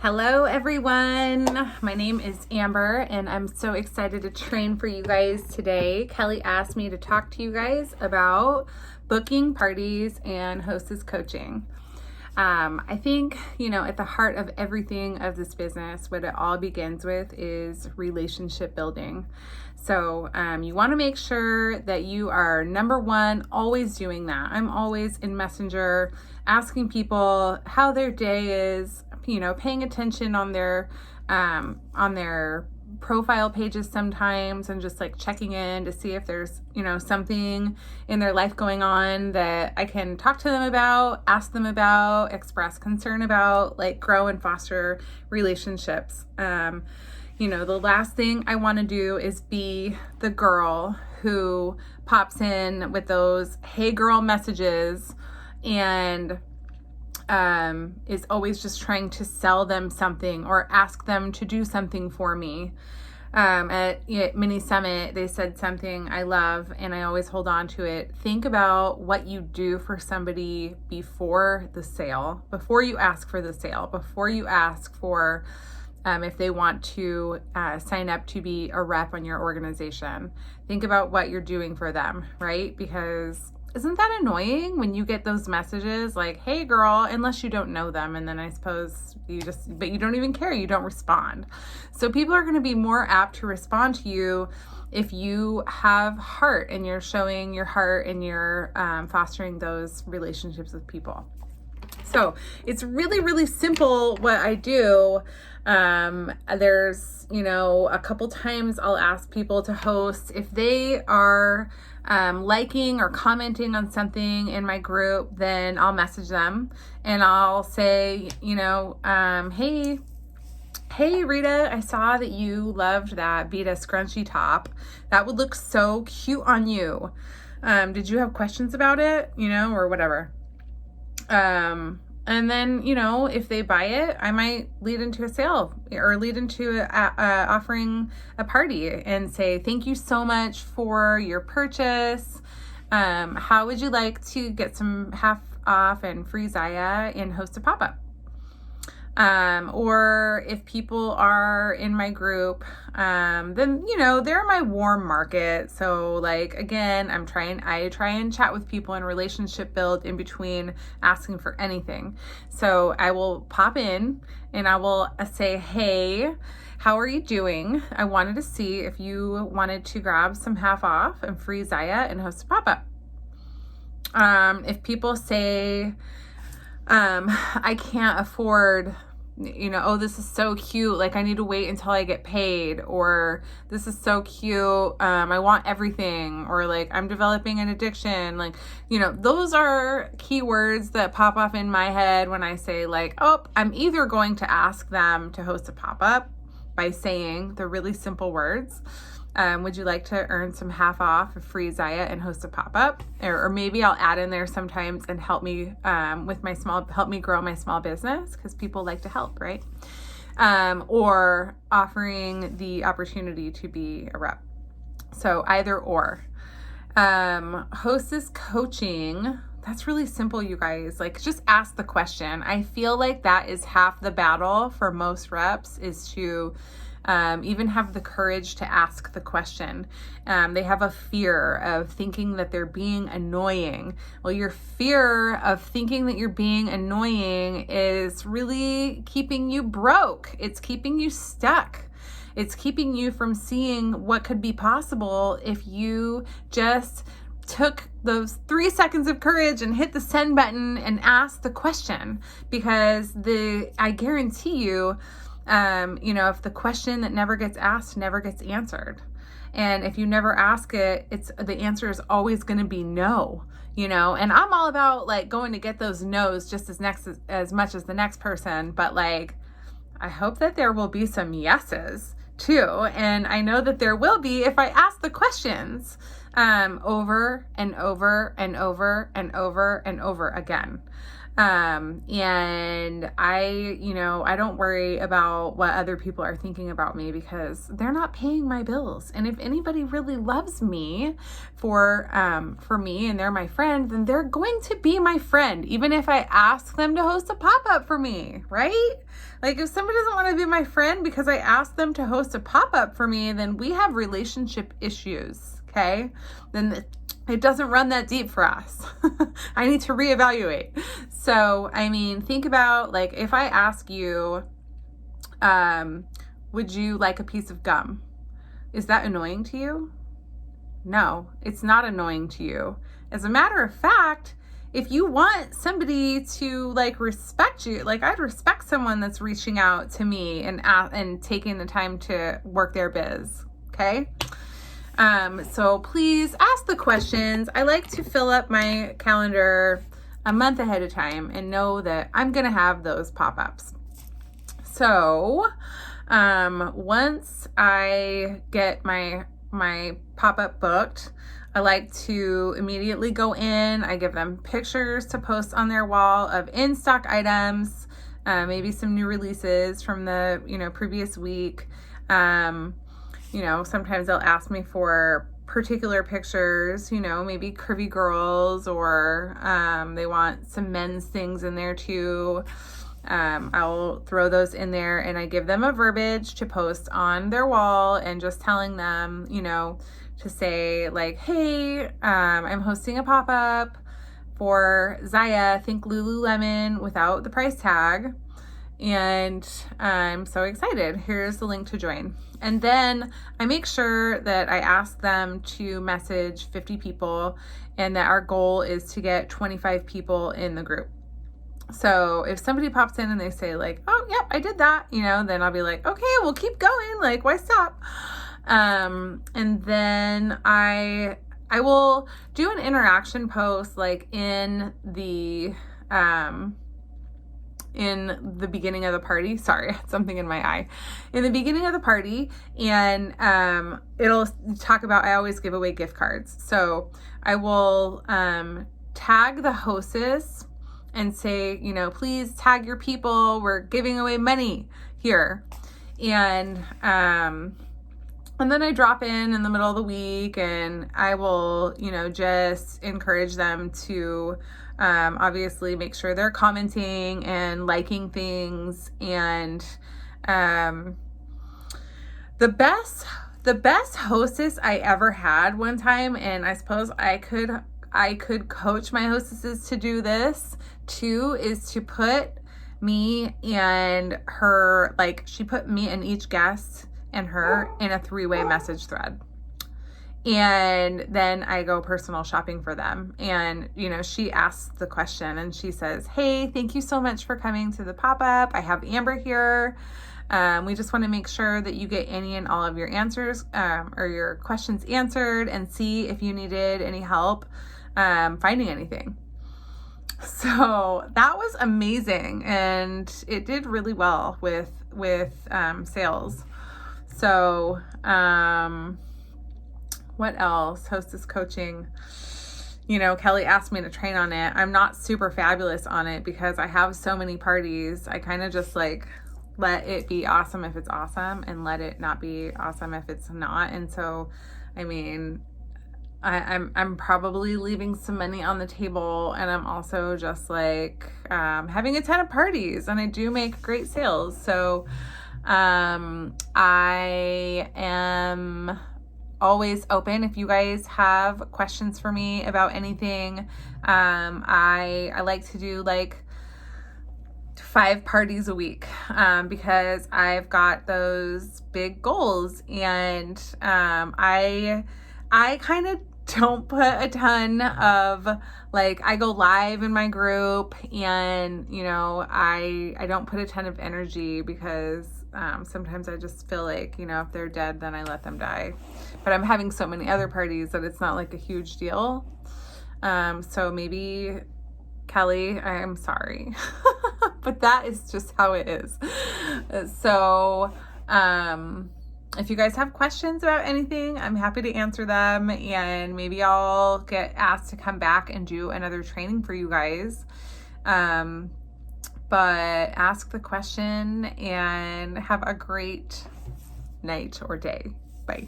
Hello everyone, my name is Amber and I'm so excited to train for you guys today. Kelly asked me to talk to you guys about booking parties and hostess coaching. I think, at the heart of everything of this business, what it all begins with is relationship building. So you want to make sure that you are number one, always doing that. I'm always in Messenger asking people how their day is, paying attention on their profile pages sometimes and just like checking in to see if there's, something in their life going on that I can talk to them about, ask them about, express concern about, like grow and foster relationships. The last thing I want to do is be the girl who pops in with those hey girl messages and is always just trying to sell them something or ask them to do something for me. At Mini Summit, they said something I love and I always hold on to it. Think about what you do for somebody before the sale, before you ask for the sale, before you ask for if they want to sign up to be a rep on your organization. Think about what you're doing for them, right? Because isn't that annoying when you get those messages like, hey girl, unless you don't know them. And then I suppose but you don't even care. You don't respond. So people are going to be more apt to respond to you if you have heart and you're showing your heart and you're fostering those relationships with people. So it's really, really simple what I do. There's, a couple times I'll ask people to host if they are liking or commenting on something in my group, then I'll message them and I'll say, hey Rita, I saw that you loved that Vita scrunchy top. That would look so cute on you. Did you have questions about it, or whatever? And then, if they buy it, I might lead into a sale or lead into offering a party and say, thank you so much for your purchase. How would you like to get some half off and free Zaya and host a pop-up? Or if people are in my group, then, they're my warm market. So again, I try and chat with people and relationship build in between asking for anything. So I will pop in and I will say, hey, how are you doing? I wanted to see if you wanted to grab some half off and free Zaya and host a pop-up. If people say, I can't afford, oh, this is so cute, I need to wait until I get paid, or this is so cute, I want everything, or I'm developing an addiction, those are keywords that pop off in my head when I say I'm either going to ask them to host a pop-up by saying the really simple words, would you like to earn some half off, a free Zaya and host a pop-up? Or maybe I'll add in there sometimes and help me help me grow my small business, because people like to help, right? Or offering the opportunity to be a rep. So either or. Hostess coaching, that's really simple, you guys. Just ask the question. I feel like that is half the battle for most reps, is to even have the courage to ask the question. They have a fear of thinking that they're being annoying. Well, your fear of thinking that you're being annoying is really keeping you broke. It's keeping you stuck. It's keeping you from seeing what could be possible if you just took those 3 seconds of courage and hit the send button and asked the question. Because I guarantee you, if the question that never gets asked never gets answered. And if you never ask it, the answer is always going to be no, and I'm all about going to get those no's just as much as the next person. But I hope that there will be some yeses too. And I know that there will be if I ask the questions, over and over and over and over and over again. And I don't worry about what other people are thinking about me because they're not paying my bills. And if anybody really loves me for me and they're my friend, then they're going to be my friend, even if I ask them to host a pop-up for me, right? Like if somebody doesn't want to be my friend because I asked them to host a pop-up for me, then we have relationship issues, okay? Then it doesn't run that deep for us. I need to reevaluate. So, think about like if I ask you, would you like a piece of gum? Is that annoying to you? No, it's not annoying to you. As a matter of fact, if you want somebody to like respect you, like I'd respect someone that's reaching out to me and taking the time to work their biz. Okay. So please ask the questions. I like to fill up my calendar a month ahead of time and know that I'm going to have those pop-ups. So, once I get my pop-up booked, I like to immediately go in. I give them pictures to post on their wall of in-stock items, maybe some new releases from the, previous week. Sometimes they'll ask me for particular pictures, maybe curvy girls, or they want some men's things in there too. I'll throw those in there and I give them a verbiage to post on their wall and just telling them, to say like, hey, I'm hosting a pop-up for Zaya, think Lululemon without the price tag. And I'm so excited. Here's the link to join. And then I make sure that I ask them to message 50 people and that our goal is to get 25 people in the group. So if somebody pops in and they say like, oh, yep, I did that, then I'll be like, okay, we'll keep going. Like, why stop? And then I will do an interaction post like in the beginning of the party. Sorry, I had something in my eye. In the beginning of the party, and it'll talk about, I always give away gift cards. So I will tag the hostess and say, please tag your people. We're giving away money here. And then I drop in the middle of the week and I will, just encourage them to obviously make sure they're commenting and liking things. And the best hostess I ever had one time, and I suppose I could coach my hostesses to do this too, is to put me and her, like she put me and each guest and her in a 3-way message thread. And then I go personal shopping for them. And, she asks the question and she says, hey, thank you so much for coming to the pop-up. I have Amber here. We just want to make sure that you get any and all of your answers or your questions answered and see if you needed any help finding anything. So that was amazing. And it did really well with sales. So, what else? Hostess coaching. Kelly asked me to train on it. I'm not super fabulous on it because I have so many parties. I kind of just like let it be awesome if it's awesome and let it not be awesome if it's not. And so, I'm probably leaving some money on the table, and I'm also just like having a ton of parties, and I do make great sales. So I am always open if you guys have questions for me about anything. I like to do like 5 parties a week because I've got those big goals, and I kind of don't put a ton of like, I go live in my group and I don't put a ton of energy because sometimes I just feel like, if they're dead, then I let them die. But I'm having so many other parties that it's not like a huge deal. So maybe, Kelly, I am sorry, but that is just how it is. So, if you guys have questions about anything, I'm happy to answer them, and maybe I'll get asked to come back and do another training for you guys. But ask the question and have a great night or day. Bye.